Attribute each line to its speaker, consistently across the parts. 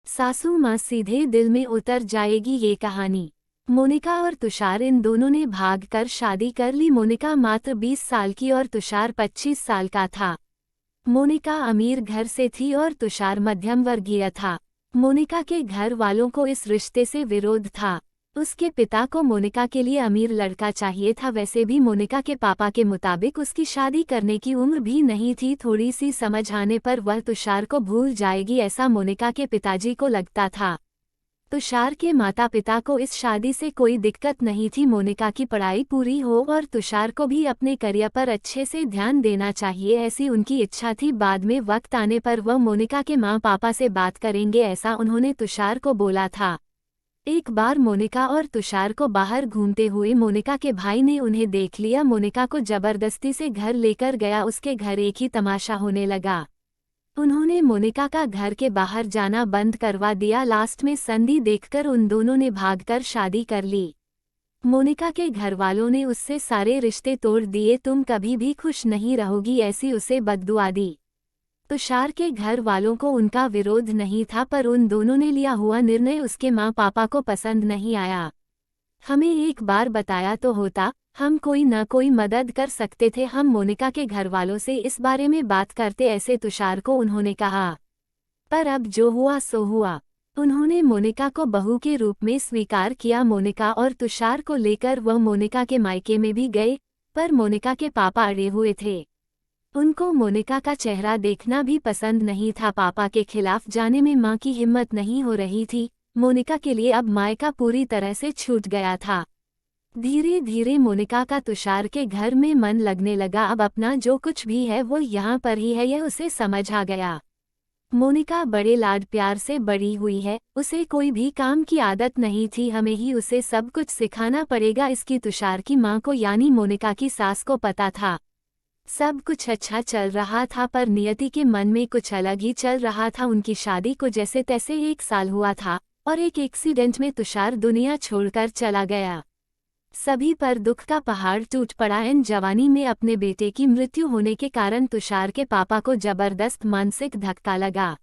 Speaker 1: सासू माँ सीधे दिल में उतर जाएगी ये कहानी। मोनिका और तुषार इन दोनों ने भागकर शादी कर ली। मोनिका मात्र 20 साल की और तुषार 25 साल का था। मोनिका अमीर घर से थी और तुषार मध्यम वर्गीय था। मोनिका के घर वालों को इस रिश्ते से विरोध था। उसके पिता को मोनिका के लिए अमीर लड़का चाहिए था। वैसे भी मोनिका के पापा के मुताबिक उसकी शादी करने की उम्र भी नहीं थी। थोड़ी सी समझ आने पर वह तुषार को भूल जाएगी, ऐसा मोनिका के पिताजी को लगता था। तुषार के माता पिता को इस शादी से कोई दिक्कत नहीं थी। मोनिका की पढ़ाई पूरी हो और तुषार को भी अपने करियर पर अच्छे से ध्यान देना चाहिए, ऐसी उनकी इच्छा थी। बाद में वक्त आने पर वह मोनिका के माँ पापा से बात करेंगे, ऐसा उन्होंने तुषार को बोला था। एक बार मोनिका और तुषार को बाहर घूमते हुए मोनिका के भाई ने उन्हें देख लिया। मोनिका को जबरदस्ती से घर लेकर गया। उसके घर एक ही तमाशा होने लगा। उन्होंने मोनिका का घर के बाहर जाना बंद करवा दिया। लास्ट में संधि देखकर उन दोनों ने भागकर शादी कर ली। मोनिका के घर वालों ने उससे सारे रिश्ते तोड़ दिए। तुम कभी भी खुश नहीं रहोगी, ऐसी उसे बद्दुआ दी। तुषार के घर वालों को उनका विरोध नहीं था, पर उन दोनों ने लिया हुआ निर्णय उसके माँ पापा को पसंद नहीं आया। हमें एक बार बताया तो होता, हम कोई न कोई मदद कर सकते थे। हम मोनिका के घर वालों से इस बारे में बात करते, ऐसे तुषार को उन्होंने कहा। पर अब जो हुआ सो हुआ। उन्होंने मोनिका को बहू के रूप में स्वीकार किया। मोनिका और तुषार को लेकर वह मोनिका के मायके में भी गए, पर मोनिका के पापा अड़े हुए थे। उनको मोनिका का चेहरा देखना भी पसंद नहीं था। पापा के खिलाफ जाने में मां की हिम्मत नहीं हो रही थी। मोनिका के लिए अब मायका पूरी तरह से छूट गया था। धीरे धीरे मोनिका का तुषार के घर में मन लगने लगा। अब अपना जो कुछ भी है वो यहाँ पर ही है, यह उसे समझ आ गया। मोनिका बड़े लाड प्यार से बड़ी हुई है। उसे कोई भी काम की आदत नहीं थी। हमें ही उसे सब कुछ सिखाना पड़ेगा, इसकी तुषार की मां को यानी मोनिका की सास को पता था। सब कुछ अच्छा चल रहा था, पर नियति के मन में कुछ अलग ही चल रहा था। उनकी शादी को जैसे तैसे 1 साल हुआ था और एक एक्सीडेंट में तुषार दुनिया छोड़कर चला गया। सभी पर दुख का पहाड़ टूट पड़ा। इन जवानी में अपने बेटे की मृत्यु होने के कारण तुषार के पापा को जबरदस्त मानसिक धक्का लगा।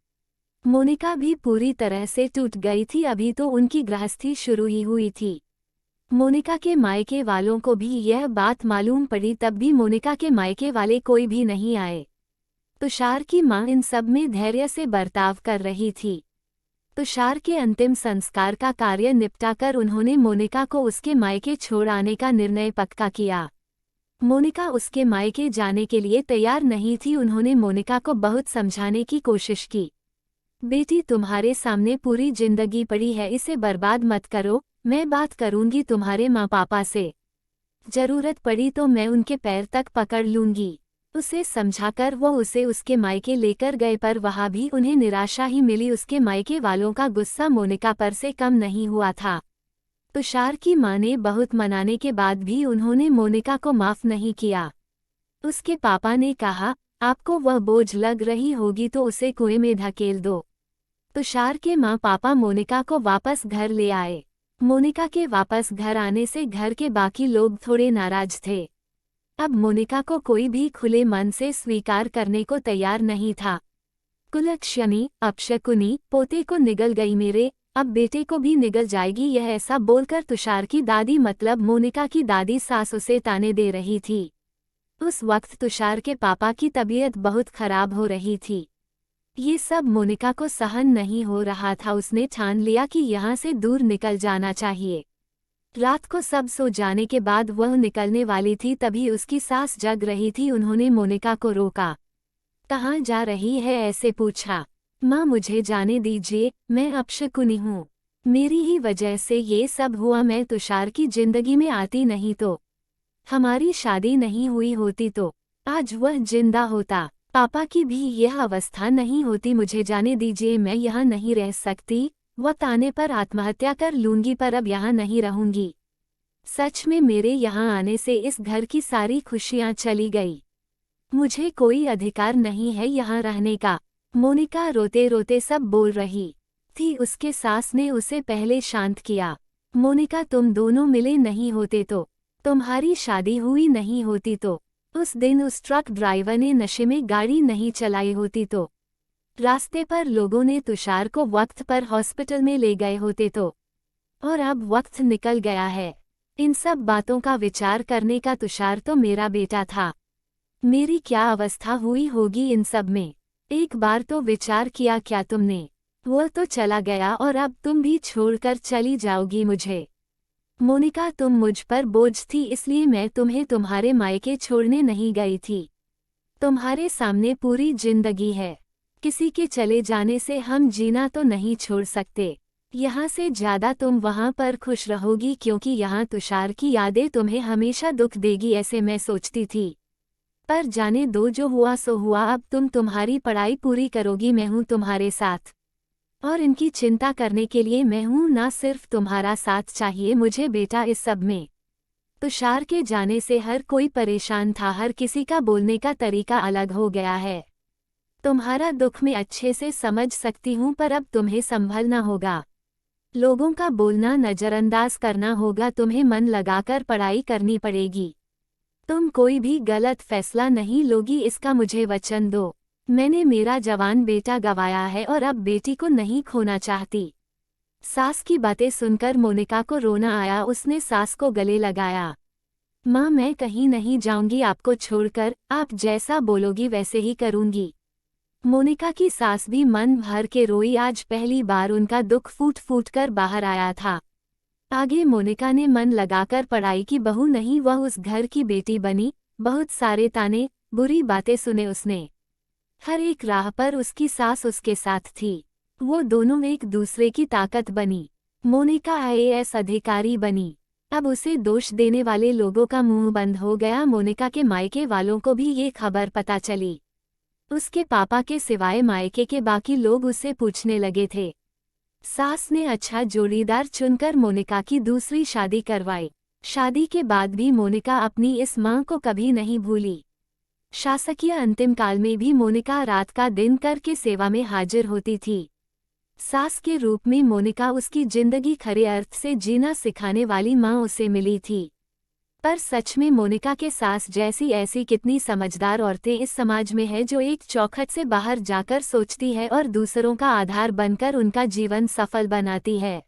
Speaker 1: मोनिका भी पूरी तरह से टूट गई थी। अभी तो उनकी गृहस्थी शुरू ही हुई थी। मोनिका के मायके वालों को भी यह बात मालूम पड़ी, तब भी मोनिका के मायके वाले कोई भी नहीं आए। तुषार की मां इन सब में धैर्य से बर्ताव कर रही थी। तुषार के अंतिम संस्कार का कार्य निपटाकर उन्होंने मोनिका को उसके मायके छोड़ आने का निर्णय पक्का किया। मोनिका उसके मायके जाने के लिए तैयार नहीं थी। उन्होंने मोनिका को बहुत समझाने की कोशिश की। बेटी, तुम्हारे सामने पूरी जिंदगी पड़ी है, इसे बर्बाद मत करो। मैं बात करूंगी तुम्हारे माँ पापा से। जरूरत पड़ी तो मैं उनके पैर तक पकड़ लूंगी। उसे समझाकर वो उसे उसके मायके लेकर गए, पर वहां भी उन्हें निराशा ही मिली। उसके मायके वालों का गुस्सा मोनिका पर से कम नहीं हुआ था। तुषार की मां ने बहुत मनाने के बाद भी उन्होंने मोनिका को माफ नहीं किया। उसके पापा ने कहा, आपको वह बोझ लग रही होगी तो उसे कुएं में धकेल दो। तुषार के माँ पापा मोनिका को वापस घर ले आए। मोनिका के वापस घर आने से घर के बाकी लोग थोड़े नाराज थे। अब मोनिका को कोई भी खुले मन से स्वीकार करने को तैयार नहीं था। कुलक्षणी, अपशकुनी, पोते को निगल गई मेरे, अब बेटे को भी निगल जाएगी, यह ऐसा बोलकर तुषार की दादी मतलब मोनिका की दादी सास उसे ताने दे रही थी। उस वक्त तुषार के पापा की तबीयत बहुत खराब हो रही थी। ये सब मोनिका को सहन नहीं हो रहा था। उसने ठान लिया कि यहाँ से दूर निकल जाना चाहिए। रात को सब सो जाने के बाद वह निकलने वाली थी, तभी उसकी सास जग रही थी। उन्होंने मोनिका को रोका। कहाँ जा रही है, ऐसे पूछा। माँ, मुझे जाने दीजिए, मैं अपशकुनी हूँ। मेरी ही वजह से ये सब हुआ। मैं तुषार की जिंदगी में आती नहीं तो, हमारी शादी नहीं हुई होती तो आज वह जिंदा होता। पापा की भी यह अवस्था नहीं होती। मुझे जाने दीजिए, मैं यहाँ नहीं रह सकती। वक्त आने पर आत्महत्या कर लूंगी, पर अब यहाँ नहीं रहूंगी। सच में मेरे यहाँ आने से इस घर की सारी खुशियाँ चली गई। मुझे कोई अधिकार नहीं है यहाँ रहने का। मोनिका रोते रोते सब बोल रही थी। उसके सास ने उसे पहले शांत किया। मोनिका, तुम दोनों मिले नहीं होते तो, तुम्हारी शादी हुई नहीं होती तो, उस दिन उस ट्रक ड्राइवर ने नशे में गाड़ी नहीं चलाई होती तो, रास्ते पर लोगों ने तुषार को वक्त पर हॉस्पिटल में ले गए होते तो। और अब वक्त निकल गया है। इन सब बातों का विचार करने का तुषार तो मेरा बेटा था। मेरी क्या अवस्था हुई होगी इन सब में। एक बार तो विचार किया क्या तुमने? वो तो चला गया और अब तुम भी छोड़कर चली जाओगी मुझे। मोनिका, तुम मुझ पर बोझ थी, इसलिए मैं तुम्हें तुम्हारे मायके छोड़ने नहीं गई थी। तुम्हारे सामने पूरी जिंदगी है। किसी के चले जाने से हम जीना तो नहीं छोड़ सकते। यहाँ से ज्यादा तुम वहाँ पर खुश रहोगी, क्योंकि यहाँ तुषार की यादें तुम्हें हमेशा दुख देगी, ऐसे मैं सोचती थी। पर जाने दो, जो हुआ सो हुआ। अब तुम तुम्हारी पढ़ाई पूरी करोगी, मैं हूँ तुम्हारे साथ। और इनकी चिंता करने के लिए मैं हूँ, ना सिर्फ तुम्हारा साथ चाहिए मुझे बेटा इस सब में। तुषार के जाने से हर कोई परेशान था, हर किसी का बोलने का तरीका अलग हो गया है। तुम्हारा दुख मैं अच्छे से समझ सकती हूँ, पर अब तुम्हें संभलना होगा। लोगों का बोलना नज़रअंदाज करना होगा, तुम्हें मन लगाकर पढ़ाई करनी पड़ेगी। तुम कोई भी गलत फैसला नहीं लोगी, इसका मुझे वचन दो। मैंने मेरा जवान बेटा गंवाया है और अब बेटी को नहीं खोना चाहती। सास की बातें सुनकर मोनिका को रोना आया। उसने सास को गले लगाया। माँ, मैं कहीं नहीं जाऊंगी आपको छोड़कर, आप जैसा बोलोगी वैसे ही करूंगी। मोनिका की सास भी मन भर के रोई। आज पहली बार उनका दुख फूट फूट कर बाहर आया था। आगे मोनिका ने मन लगाकर पढ़ाई की, बहू नहीं वह उस घर की बेटी बनी। बहुत सारे ताने बुरी बातें सुने उसने। हर एक राह पर उसकी सास उसके साथ थी। वो दोनों एक दूसरे की ताकत बनी। मोनिका आईएएस अधिकारी बनी। अब उसे दोष देने वाले लोगों का मुंह बंद हो गया। मोनिका के मायके वालों को भी ये खबर पता चली। उसके पापा के सिवाय मायके के बाकी लोग उससे पूछने लगे थे। सास ने अच्छा जोड़ीदार चुनकर मोनिका की दूसरी शादी करवाई। शादी के बाद भी मोनिका अपनी इस मां को कभी नहीं भूली। शासकीय अंतिम काल में भी मोनिका रात का दिन करके सेवा में हाजिर होती थी। सास के रूप में मोनिका उसकी जिंदगी खरे अर्थ से जीना सिखाने वाली मां उसे मिली थी। पर सच में मोनिका के सास जैसी ऐसी कितनी समझदार औरतें इस समाज में है, जो एक चौखट से बाहर जाकर सोचती है और दूसरों का आधार बनकर उनका जीवन सफल बनाती है।